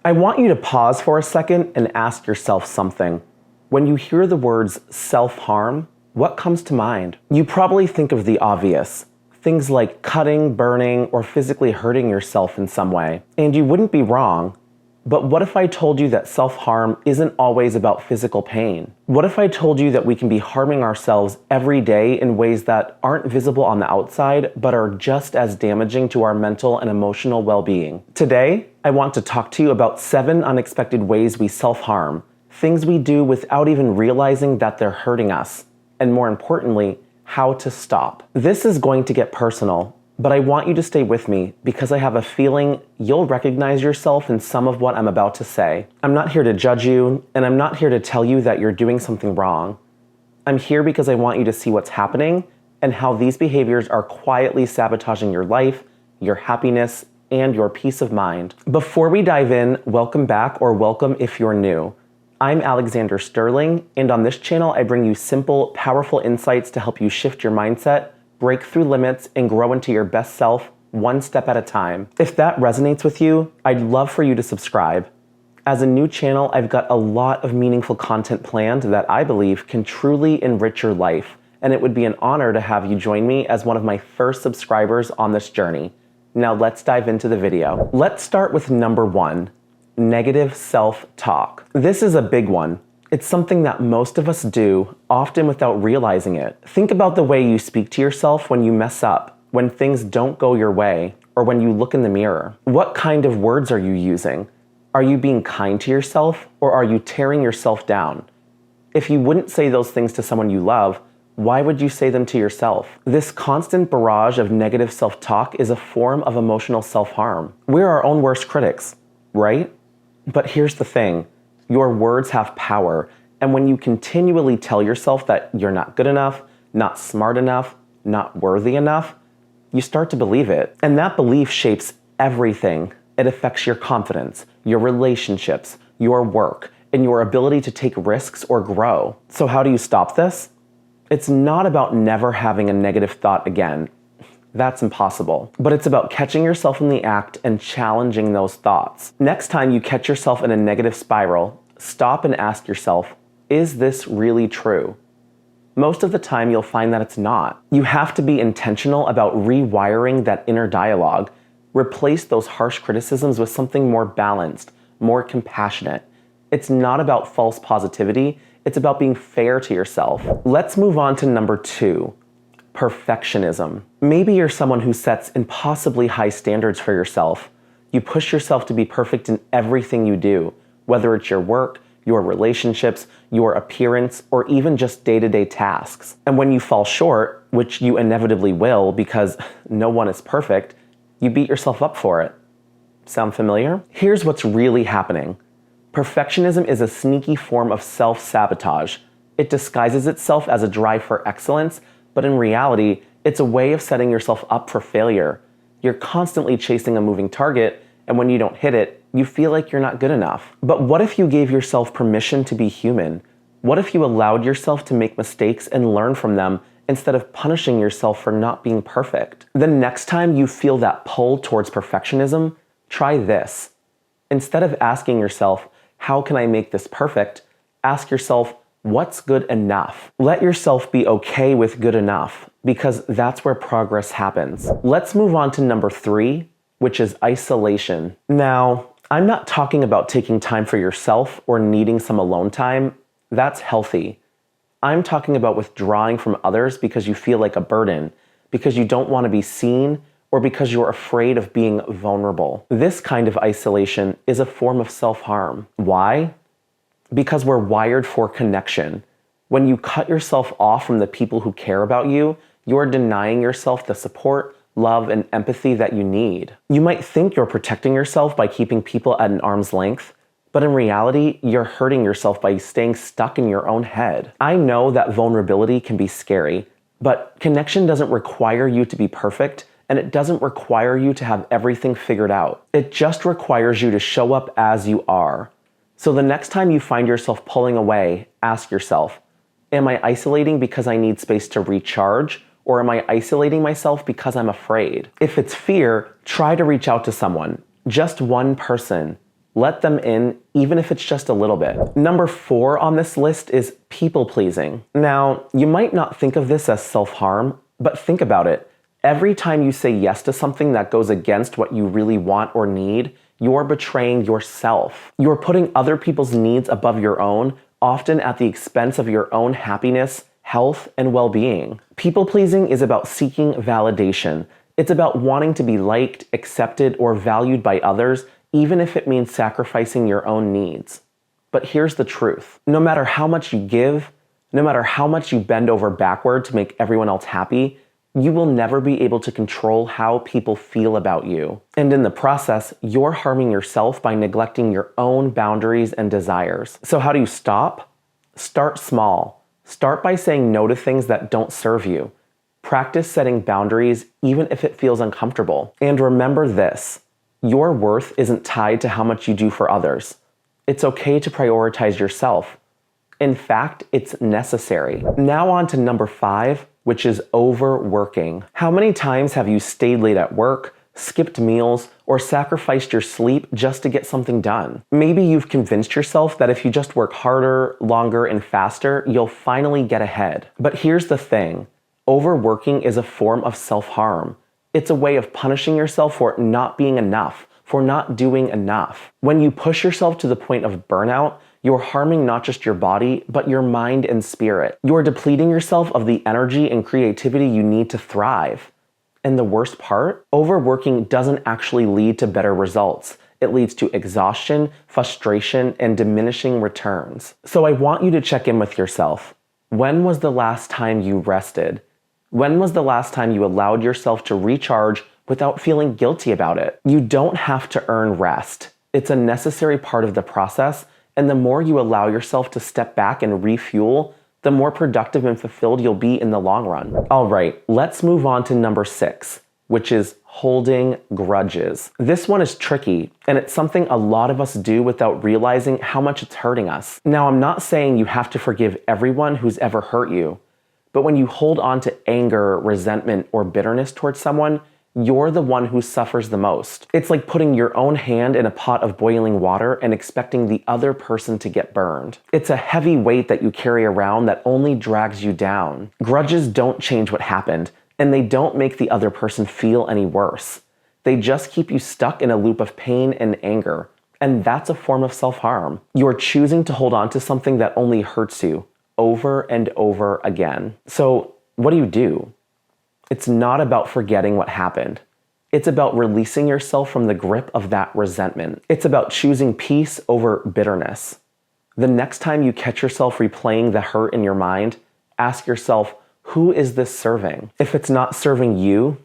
I want you to pause for a second and ask yourself something. When you hear the words self-harm, what comes to mind? You probably think of the obvious. Things like cutting, burning, or physically hurting yourself in some way. And you wouldn't be wrong. But what if I told you that self-harm isn't always about physical pain? What if I told you that we can be harming ourselves every day in ways that aren't visible on the outside, but are just as damaging to our mental and emotional well-being? Today, I want to talk to you about 7 unexpected ways we self-harm, things we do without even realizing that they're hurting us, and more importantly, how to stop. This is going to get personal, but I want you to stay with me because I have a feeling you'll recognize yourself in some of what I'm about to say. I'm not here to judge you, and I'm not here to tell you that you're doing something wrong. I'm here because I want you to see what's happening and how these behaviors are quietly sabotaging your life, your happiness, and your peace of mind. Before we dive in, welcome back, or welcome if you're new. I'm Alexander Sterling, and on this channel I bring you simple, powerful insights to help you shift your mindset, break through limits, and grow into your best self one step at a time. If that resonates with you, I'd love for you to subscribe. As a new channel, I've got a lot of meaningful content planned that I believe can truly enrich your life, and it would be an honor to have you join me as one of my first subscribers on this journey. Now let's dive into the video. Let's start with number 1. Negative self-talk. This is a big one. It's something that most of us do, often without realizing it. Think about the way you speak to yourself when you mess up, when things don't go your way, or when you look in the mirror. What kind of words are you using? Are you being kind to yourself, or are you tearing yourself down? If you wouldn't say those things to someone you love, why would you say them to yourself? This constant barrage of negative self-talk is a form of emotional self-harm. We're our own worst critics, right? But here's the thing. Your words have power, and when you continually tell yourself that you're not good enough, not smart enough, not worthy enough, you start to believe it. And that belief shapes everything. It affects your confidence, your relationships, your work, and your ability to take risks or grow. So how do you stop this? It's not about never having a negative thought again. That's impossible. But it's about catching yourself in the act and challenging those thoughts. Next time you catch yourself in a negative spiral, stop and ask yourself, is this really true? Most of the time you'll find that it's not. You have to be intentional about rewiring that inner dialogue. Replace those harsh criticisms with something more balanced, more compassionate. It's not about false positivity, it's about being fair to yourself. Let's move on to number 2. Perfectionism. Maybe you're someone who sets impossibly high standards for yourself. You push yourself to be perfect in everything you do, whether it's your work, your relationships, your appearance, or even just day-to-day tasks. And when you fall short, which you inevitably will because no one is perfect, you beat yourself up for it. Sound familiar? Here's what's really happening. Perfectionism is a sneaky form of self-sabotage. It disguises itself as a drive for excellence, but in reality, it's a way of setting yourself up for failure. You're constantly chasing a moving target, and when you don't hit it, you feel like you're not good enough. But what if you gave yourself permission to be human? What if you allowed yourself to make mistakes and learn from them instead of punishing yourself for not being perfect? The next time you feel that pull towards perfectionism, try this. Instead of asking yourself, how can I make this perfect? Ask yourself, what's good enough? Let yourself be okay with good enough, because that's where progress happens. Let's move on to number 3, which is isolation. Now, I'm not talking about taking time for yourself or needing some alone time. That's healthy. I'm talking about withdrawing from others because you feel like a burden, because you don't want to be seen, or because you're afraid of being vulnerable. This kind of isolation is a form of self-harm. Why? Because we're wired for connection. When you cut yourself off from the people who care about you, you're denying yourself the support, love, and empathy that you need. You might think you're protecting yourself by keeping people at an arm's length, but in reality, you're hurting yourself by staying stuck in your own head. I know that vulnerability can be scary, but connection doesn't require you to be perfect, and it doesn't require you to have everything figured out. It just requires you to show up as you are. So the next time you find yourself pulling away, ask yourself, am I isolating because I need space to recharge, or am I isolating myself because I'm afraid? If it's fear, try to reach out to someone, just one person. Let them in, even if it's just a little bit. Number 4 on this list is people-pleasing. Now, you might not think of this as self-harm, but think about it. Every time you say yes to something that goes against what you really want or need, you're betraying yourself. You're putting other people's needs above your own, often at the expense of your own happiness, health, and well-being. People-pleasing is about seeking validation. It's about wanting to be liked, accepted, or valued by others, even if it means sacrificing your own needs. But here's the truth. No matter how much you give, no matter how much you bend over backward to make everyone else happy, you will never be able to control how people feel about you. And in the process, you're harming yourself by neglecting your own boundaries and desires. So how do you stop? Start small. Start by saying no to things that don't serve you. Practice setting boundaries even if it feels uncomfortable. And remember this, your worth isn't tied to how much you do for others. It's okay to prioritize yourself. In fact, it's necessary. Now on to number 5, which is overworking. How many times have you stayed late at work, skipped meals, or sacrificed your sleep just to get something done? Maybe you've convinced yourself that if you just work harder, longer, and faster, you'll finally get ahead. But here's the thing. Overworking is a form of self-harm. It's a way of punishing yourself for not being enough, for not doing enough. When you push yourself to the point of burnout, you're harming not just your body, but your mind and spirit. You're depleting yourself of the energy and creativity you need to thrive. And the worst part? Overworking doesn't actually lead to better results. It leads to exhaustion, frustration, and diminishing returns. So I want you to check in with yourself. When was the last time you rested? When was the last time you allowed yourself to recharge without feeling guilty about it? You don't have to earn rest. It's a necessary part of the process, and the more you allow yourself to step back and refuel, the more productive and fulfilled you'll be in the long run. All right, let's move on to number 6, which is holding grudges. This one is tricky, and it's something a lot of us do without realizing how much it's hurting us. Now, I'm not saying you have to forgive everyone who's ever hurt you, but when you hold on to anger, resentment, or bitterness towards someone, you're the one who suffers the most. It's like putting your own hand in a pot of boiling water and expecting the other person to get burned. It's a heavy weight that you carry around that only drags you down. Grudges don't change what happened, and they don't make the other person feel any worse. They just keep you stuck in a loop of pain and anger, and that's a form of self-harm. You're choosing to hold on to something that only hurts you over and over again. So what do? It's not about forgetting what happened. It's about releasing yourself from the grip of that resentment. It's about choosing peace over bitterness. The next time you catch yourself replaying the hurt in your mind, ask yourself, who is this serving? If it's not serving you,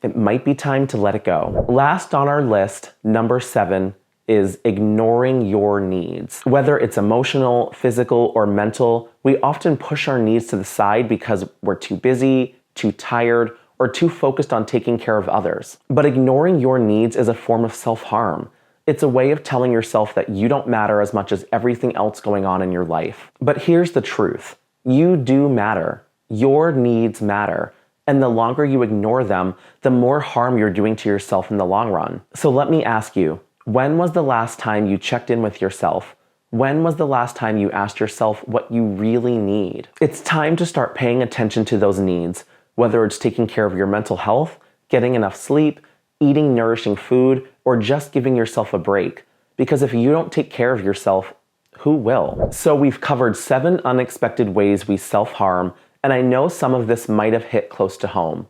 it might be time to let it go. Last on our list, number 7, is ignoring your needs. Whether it's emotional, physical, or mental, we often push our needs to the side because we're too busy, too tired, or too focused on taking care of others. But ignoring your needs is a form of self-harm. It's a way of telling yourself that you don't matter as much as everything else going on in your life. But here's the truth. You do matter. Your needs matter. And the longer you ignore them, the more harm you're doing to yourself in the long run. So let me ask you, when was the last time you checked in with yourself? When was the last time you asked yourself what you really need? It's time to start paying attention to those needs, whether it's taking care of your mental health, getting enough sleep, eating nourishing food, or just giving yourself a break. Because if you don't take care of yourself, who will? So we've covered 7 unexpected ways we self-harm, and I know some of this might have hit close to home.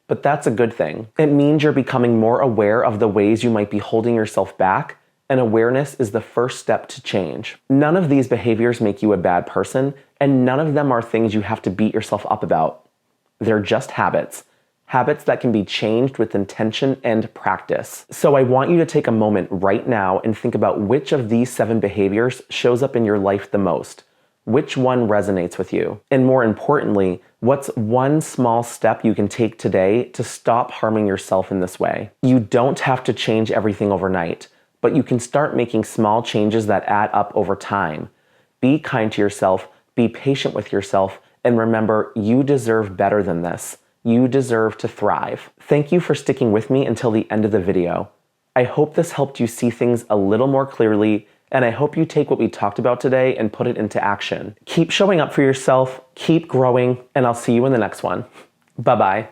But that's a good thing. It means you're becoming more aware of the ways you might be holding yourself back, and awareness is the first step to change. None of these behaviors make you a bad person, and none of them are things you have to beat yourself up about. They're just habits. Habits that can be changed with intention and practice. So I want you to take a moment right now and think about which of these 7 behaviors shows up in your life the most. Which one resonates with you? And more importantly, what's one small step you can take today to stop harming yourself in this way? You don't have to change everything overnight, but you can start making small changes that add up over time. Be kind to yourself, be patient with yourself, and remember, you deserve better than this. You deserve to thrive. Thank you for sticking with me until the end of the video. I hope this helped you see things a little more clearly, and I hope you take what we talked about today and put it into action. Keep showing up for yourself, keep growing, and I'll see you in the next one. Bye-bye.